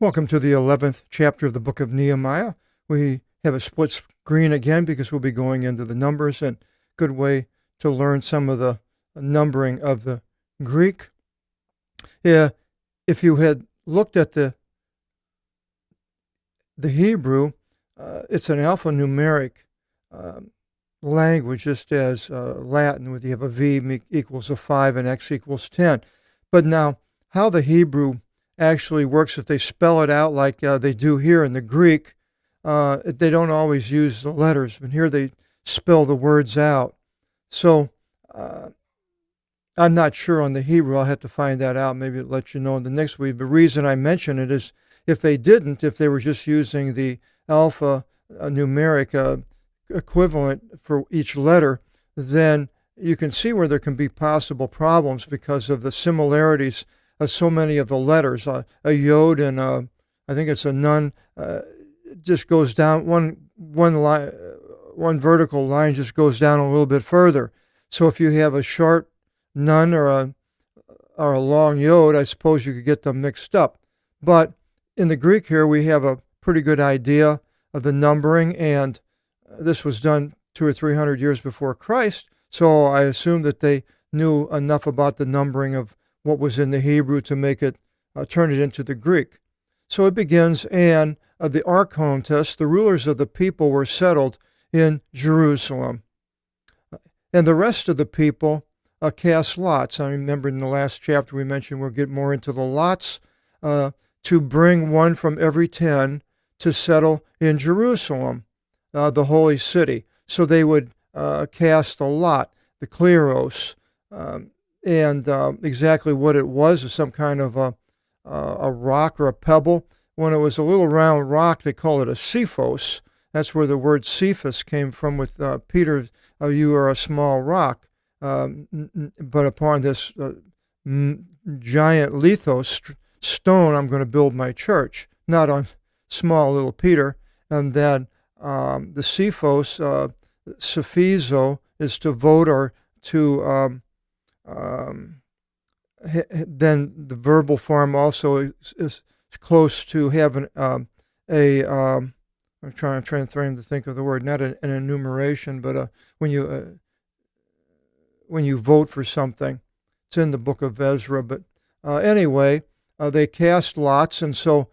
Welcome to the 11th chapter of the Book of Nehemiah. We have a split screen again because we'll be going into the numbers, and good way to learn some of the numbering of the Greek. Yeah, if you had looked at the Hebrew, it's an alphanumeric language, just as Latin, where you have a V equals a 5 and X equals 10. But now, how the Hebrew actually works, if they spell it out like they do here in the Greek, they don't always use the letters, but here they spell the words out. So I'm not sure on the Hebrew. I'll have to find that out. Maybe I'll let you know in the next week. The reason I mention it is if they were just using the alpha numeric equivalent for each letter, then you can see where there can be possible problems because of the similarities of so many of the letters. A yod and I think it's a nun just goes down one vertical line just goes down a little bit further. So if you have a short nun or a long yod, I suppose you could get them mixed up. But in the Greek here, we have a pretty good idea of the numbering, and this was done 200 or 300 years before Christ. So I assume that they knew enough about the numbering of what was in the Hebrew to make it, turn it into the Greek. So it begins, and the archontes, the rulers of the people, were settled in Jerusalem. And the rest of the people cast lots. I remember in the last chapter we mentioned we'll get more into the lots, to bring one from every 10 to settle in Jerusalem, the holy city. So they would cast a lot, the kleros, and exactly what it was some kind of a rock or a pebble. When it was a little round rock, they call it a Cephos. That's where the word Cephas came from with Peter, you are a small rock. But upon this giant lithos stone, I'm going to build my church, not on small little Peter. And then the Cephos, Cephizo, is to vote or to then the verbal form also is close to having I'm trying to think of the word, not an enumeration, but when you vote for something. It's in the book of Ezra. But anyway, they cast lots, and so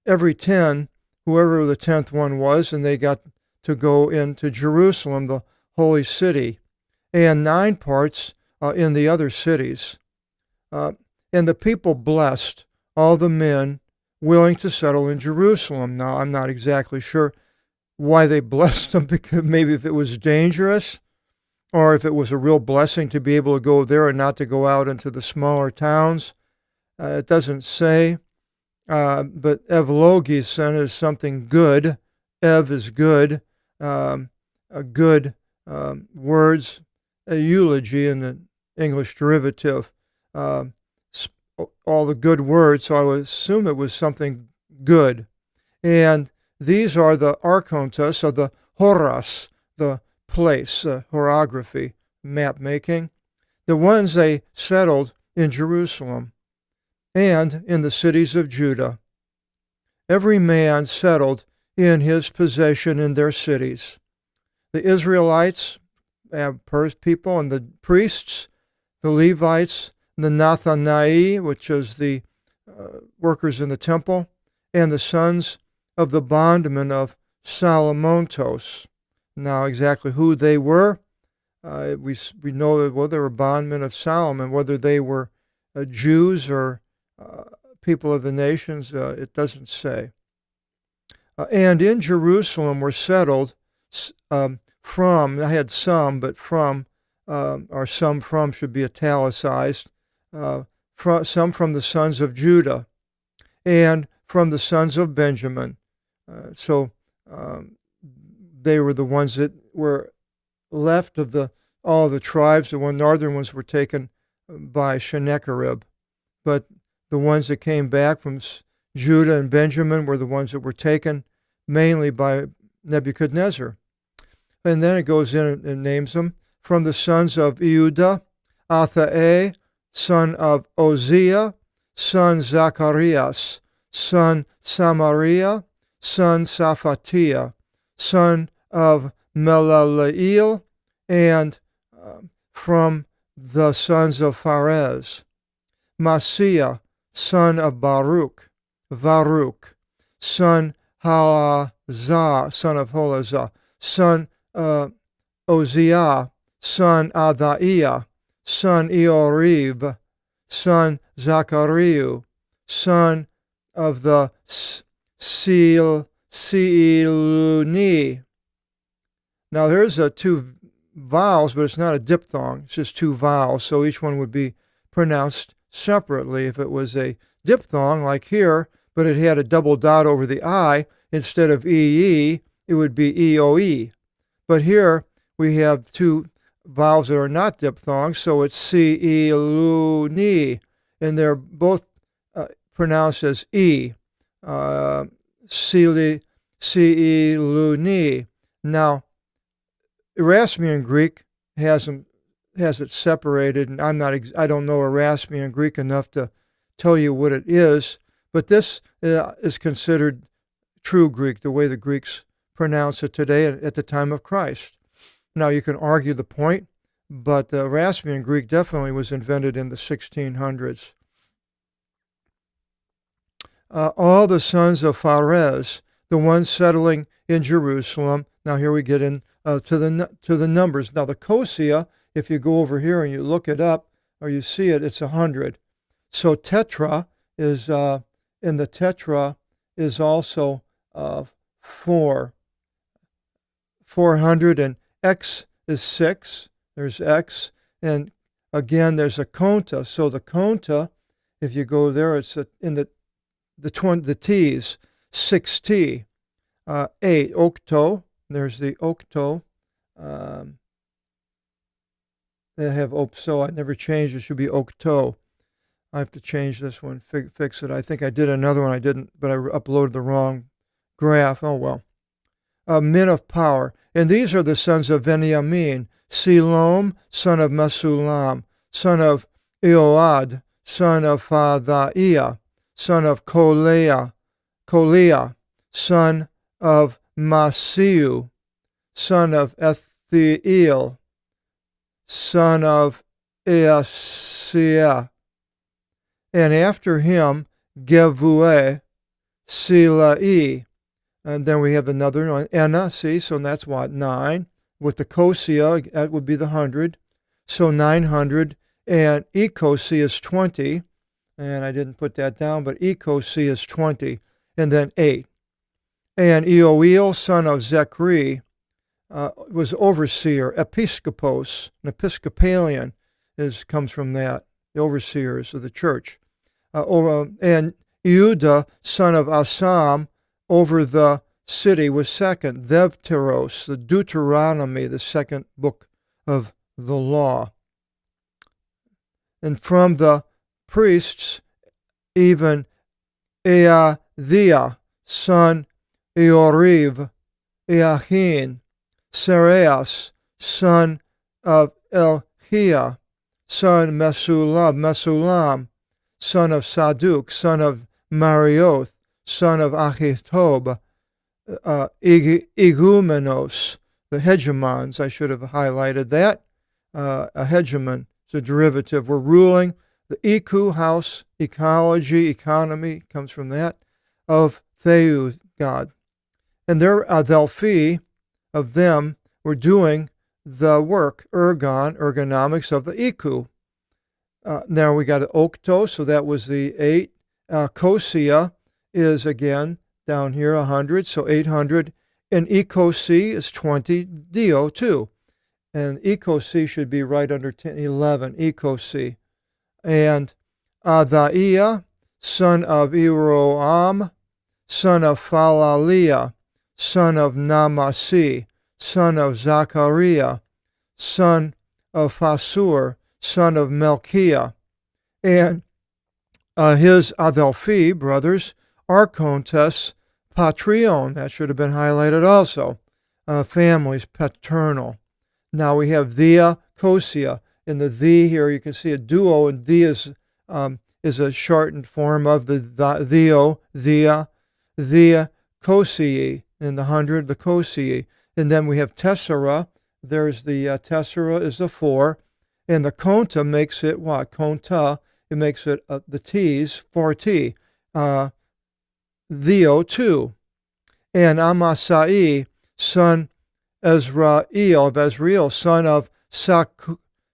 every 10, whoever the 10th one was, and they got to go into Jerusalem, the holy city, and 9 parts in the other cities. And the people blessed all the men willing to settle in Jerusalem. Now, I'm not exactly sure why they blessed them, because maybe if it was dangerous, or if it was a real blessing to be able to go there and not to go out into the smaller towns. It doesn't say, but evlogisen is something good. Ev is good, a good words, a eulogy in the English derivative, all the good words, so I would assume it was something good. And these are the archontes, of the horas, the place, horography, map making, the ones they settled in Jerusalem and in the cities of Judah. Every man settled in his possession in their cities. The Israelites, people, and the priests, the Levites, the Nathanai, which is the workers in the temple, and the sons of the bondmen of Salamontos. Now, exactly who they were, we know that, well, they were bondmen of Solomon. Whether they were Jews or people of the nations, it doesn't say. And in Jerusalem were settled from, I had some, but from, or some from should be italicized, some from the sons of Judah and from the sons of Benjamin. So they were the ones that were left of all the tribes. The northern ones were taken by Sennacherib, but the ones that came back from Judah and Benjamin were the ones that were taken mainly by Nebuchadnezzar. And then it goes in and names them. From the sons of Eudah, Athai, son of Oziah, son Zacharias, son Samaria, son Saphatiah, son of Melaleel, and from the sons of Pharez, Maaseiah, son of Baruch, son Halazah, son of Holazah, son Oziah, son Adaiah, son Eorib, son Zachariu, son of the Seiluni. Now there's two vowels, but it's not a diphthong. It's just two vowels, so each one would be pronounced separately. If it was a diphthong, like here, but it had a double dot over the I, instead of EE, it would be EOE. But here we have two vowels that are not diphthongs, so it's Seiluni, and they're both pronounced as E. Seiluni. Now, Erasmian Greek has it separated, and I don't know Erasmian Greek enough to tell you what it is, but this is considered true Greek, the way the Greeks pronounce it today at the time of Christ. Now, you can argue the point, but the Erasmian Greek definitely was invented in the 1600s. All the sons of Pharez, the ones settling in Jerusalem. Now here we get in to the numbers. Now the Kosia, if you go over here and you look it up or you see it, it's 100. So tetra is in the tetra is also 400, and X is 6. There's X, and again there's a konta. So the konta, if you go there, it's in the T's, 6T, 8, octo. There's the octo. They have opso. I never changed. It should be octo. I have to change this one, fix it. I think I did another one. I didn't, but I uploaded the wrong graph. Oh, well. Men of power. And these are the sons of Benjamin. Selom, son of Mesulam, son of Eoad, son of Fadaiah, son of Koleah, son of Masiu, son of Ethiel, son of Easiah, and after him Gevue, Silai, and then we have another one, Enna, see, so that's what, 9, with the Kosia, that would be the 100, so 900, and Ekosi is 20, and I didn't put that down, but Ekosi is 20, and then 8. And Eoel, son of Zechri, was overseer, episkopos, an Episcopalian comes from that, the overseers of the church. And Euda, son of Asam, over the city was second. Thevteros, the Deuteronomy, the second book of the law. And from the priests, even Eadhiah, son Eoriv, Eachin, Sareas, son of Elhiah, son Mesulam, son of Saduk, son of Marioth, son of Achitob, Igumenos, the hegemons. I should have highlighted that. A hegemon is a derivative. We're ruling. The Iku, house, ecology, economy, comes from that, of Theu, God. And their Adelphi, of them, were doing the work, ergonomics of the Iku. Now we got an Okto, so that was the 8. Kosia is, again, down here 100, so 800. And Ekosi is 20, Dio, 2. And Ekosi should be right under 10, 11, Ekosi. And Adaiah, son of Eroam, son of Falaliah, son of Namasi, son of Zachariah, son of Phasur, son of Melchiah. And his Adelphi, brothers, Archontes, Patrion, that should have been highlighted also, families, paternal. Now we have Thea, Kosia. In the thee here, you can see a duo, and thee is is a shortened form of the theo, the kosii, in the 100, the kosii. And then we have tessera. There's the tessera is the 4. And the konta makes it what? Konta, it makes it the T's, 4T. Theo, 2. And Amasai, son of Ezrael, son of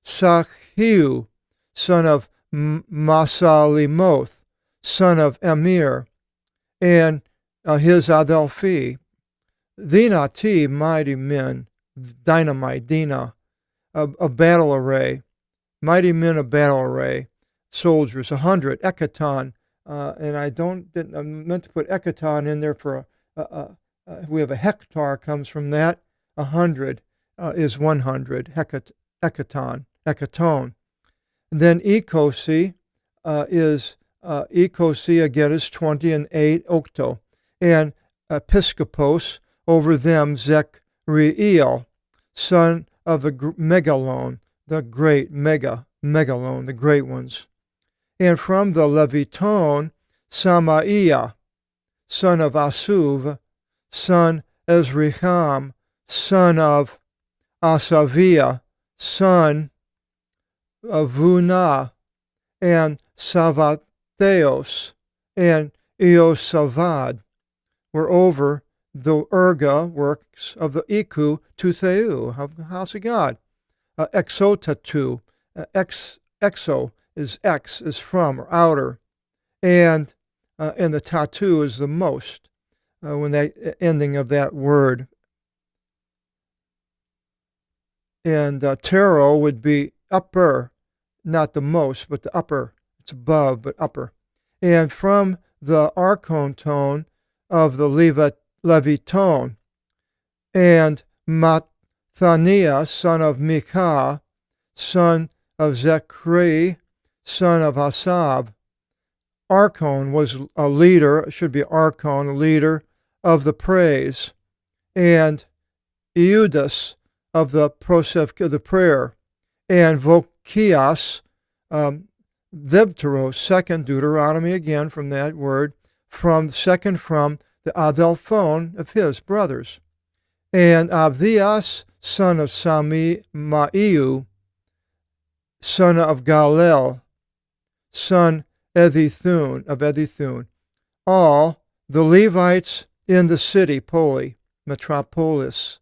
Sachiu, son of Masalimoth, son of Emir, and his Adelphi. Dina T, mighty men, dynamite, Dina, a battle array, mighty men of battle array, soldiers, 100, Ekaton, and I meant to put Ekaton in there for we have a hectare comes from that. 100 is 100, Ekaton. And then Ekosi is Ekosi again is 20 and 8, Octo. And Episcopos, over them Zechriel, son of the Megalon, the great Megalon, the great ones. And from the Leviton, Samaiah, son of Asuv, son Ezriham, son of Asaviah, son of Vuna, and Savatheos, and Eosavad were over the Erga works of the Iku Tutheu, of the house of God. Exotatu, exo is ex, is from, or outer, and the tatu is the most, when that ending of that word. And tero would be upper, not the most, but the upper. It's above, but upper. And from the archon tone of the Leviton, and Mathaniah, son of Micah, son of Zechri, son of Hasab. Archon was a leader, it should be archon, a leader of the praise, and Eudas of the proseph of the prayer, and Vokias, Thebteros, second Deuteronomy again from that word, from the Adelphon of his brothers, and Abdias, son of Maiu, son of Galel, son of Edithun, all the Levites in the city, metropolis,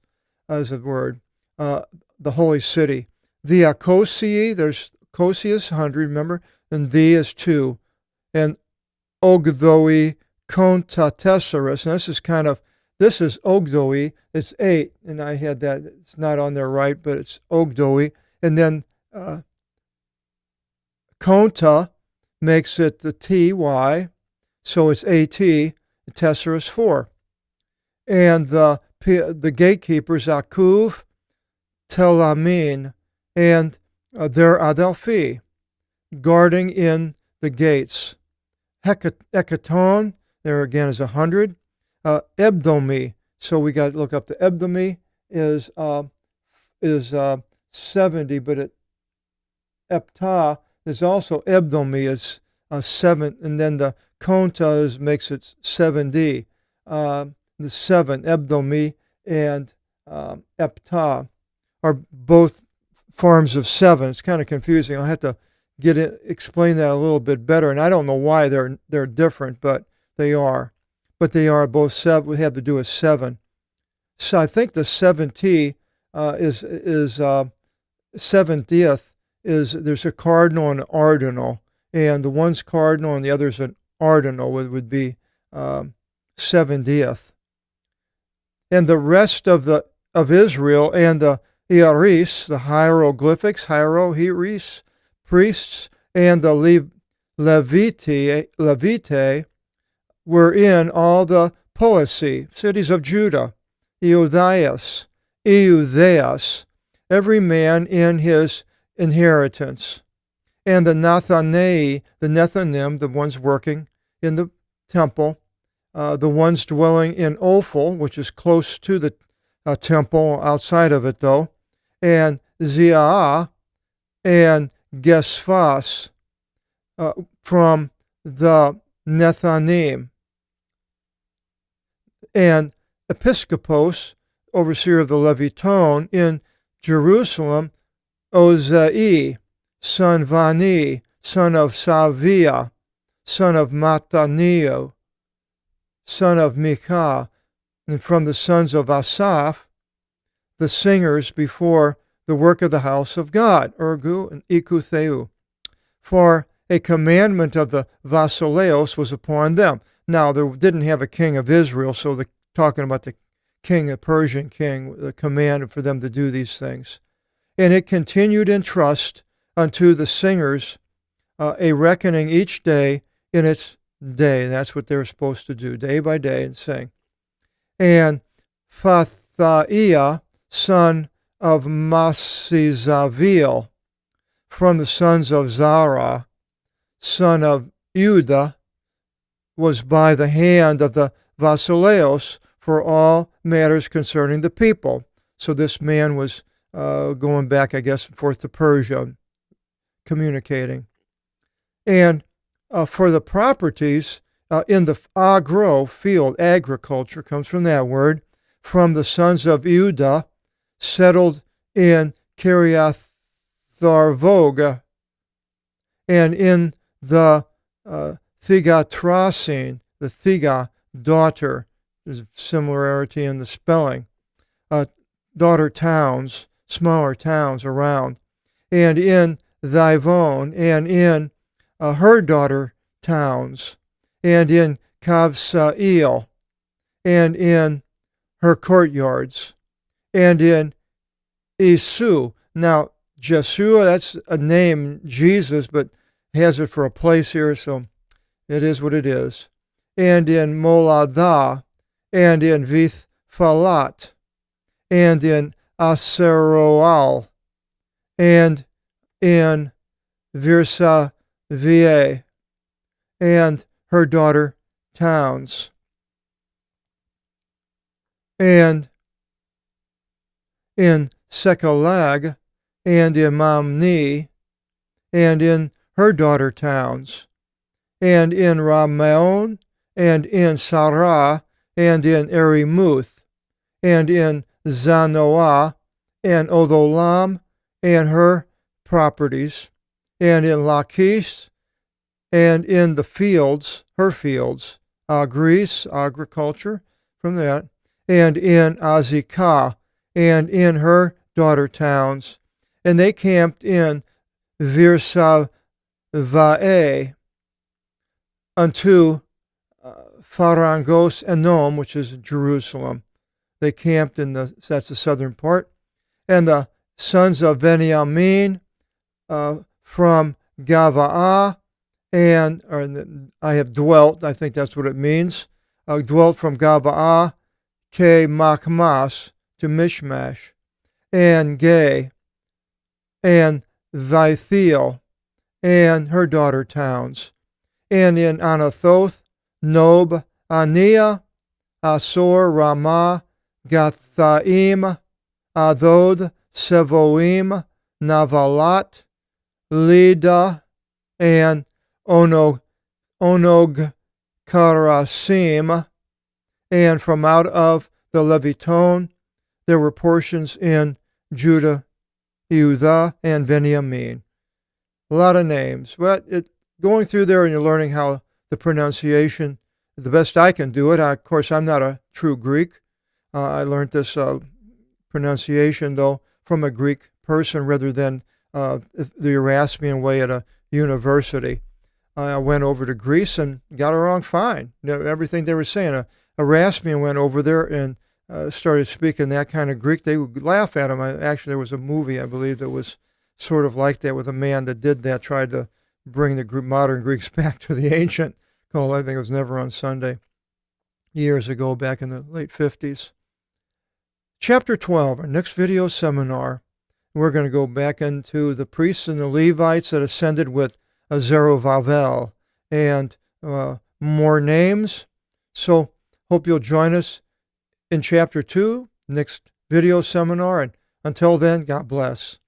as a word, the holy city. The Akosii, there's Kosi is 100, remember, and the is 2, and Ogdoi Kontatesaris, and this is Ogdoi, it's 8, and I had that, it's not on there right, but it's Ogdoi, and then Konta makes it the TY, so it's AT, Tessera 4. And the gatekeepers, Akuv, Telamin, and their Adelphi, guarding in the gates. Hekaton, there again is 100. Ebdomi, so we got to look up the Ebdomi is 70, but Epta is also Ebdomi is 7, and then the Konta makes it 7D. The 7, Ebdomi and Epta, are both forms of 7. It's kind of confusing. I'll have to explain that a little bit better, and I don't know why they're different, but they are. But they are both 7. We have to do with 7. So I think the 7T is 70th is there's a cardinal and an ordinal, and the one's cardinal and the other's an ordinal would be 70th. And the rest of Israel and the Iaris, the hieroglyphics, hieris, priests, and the Levite were in all the policy, cities of Judah, Eutheas, every man in his inheritance. And the Nethanim, the ones working in the temple, the ones dwelling in Ophel, which is close to the temple, outside of it though, and Ziah and Gesphas, from the Nethanim. And Episcopos, overseer of the Leviton, in Jerusalem, Ozai, son Vani, son of Savia, son of Mattanio, son of Micah, and from the sons of Asaph, the singers before the work of the house of God, Ergu and Ikutheu. For a commandment of the Vasileos was upon them. Now, they didn't have a king of Israel, so they're talking about the king, a Persian king, the command for them to do these things. And it continued in trust unto the singers, a reckoning each day in its day. That's what they're supposed to do, day by day, and sing. And Fathaiah, son of Masizavil, from the sons of Zara, son of Judah, was by the hand of the Vasileos for all matters concerning the people. So this man was going back, I guess, forth to Persia, communicating. And for the properties in the agro field, agriculture comes from that word, from the sons of Judah, settled in Kiriath-Arvog, and in the Thigatrasin, the Thiga, daughter, there's a similarity in the spelling, daughter towns, smaller towns around, and in Thivon, and in her daughter towns, and in Kavsael, and in her courtyards, and in Isu. Now, Jeshua, that's a name, Jesus, but has it for a place here, so it is what it is. And in Moladah, and in Vithfalat, and in Aseroal, and in Virsavie, and her daughter towns, and in Sekalag, and in Mamni, and in her daughter towns, and in Ramaon, and in Sarah, and in Erimuth, and in Zanoah, and Odolam, and her properties, and in Lachish, and in the fields, her fields, Greece, agriculture, from that, and in Azekah, and in her daughter towns. And they camped in Virsavae unto Pharangos Enom, which is Jerusalem. They camped in that's the southern part. And the sons of Benjamin from Gavaah, and I have dwelt, I think that's what it means, dwelt from Gavaah, Ke Machmas, to Mishmash, and Gay, and Vithiel, and her daughter towns, and in Anathoth, Nob, Ania, Asor, Ramah, Gathaim, Adod, Sevoim, Navalat, Lida, and Onog Karasim, and from out of the Leviton there were portions in Judah, and Benjamin. A lot of names, but going through there and you're learning how the pronunciation, the best I can do it. Of course, I'm not a true Greek. I learned this pronunciation, though, from a Greek person rather than the Erasmian way at a university. I went over to Greece and got it wrong fine. Everything they were saying. A Erasmian went over there and started speaking that kind of Greek. They would laugh at him. Actually, there was a movie, I believe, that was sort of like that with a man that did that, tried to bring the modern Greeks back to the ancient, called, I think it was Never on Sunday, years ago, back in the late 50s. Chapter 12, our next video seminar, we're going to go back into the priests and the Levites that ascended with Zerubbabel and more names. So hope you'll join us in chapter 2, next video seminar. And until then, God bless.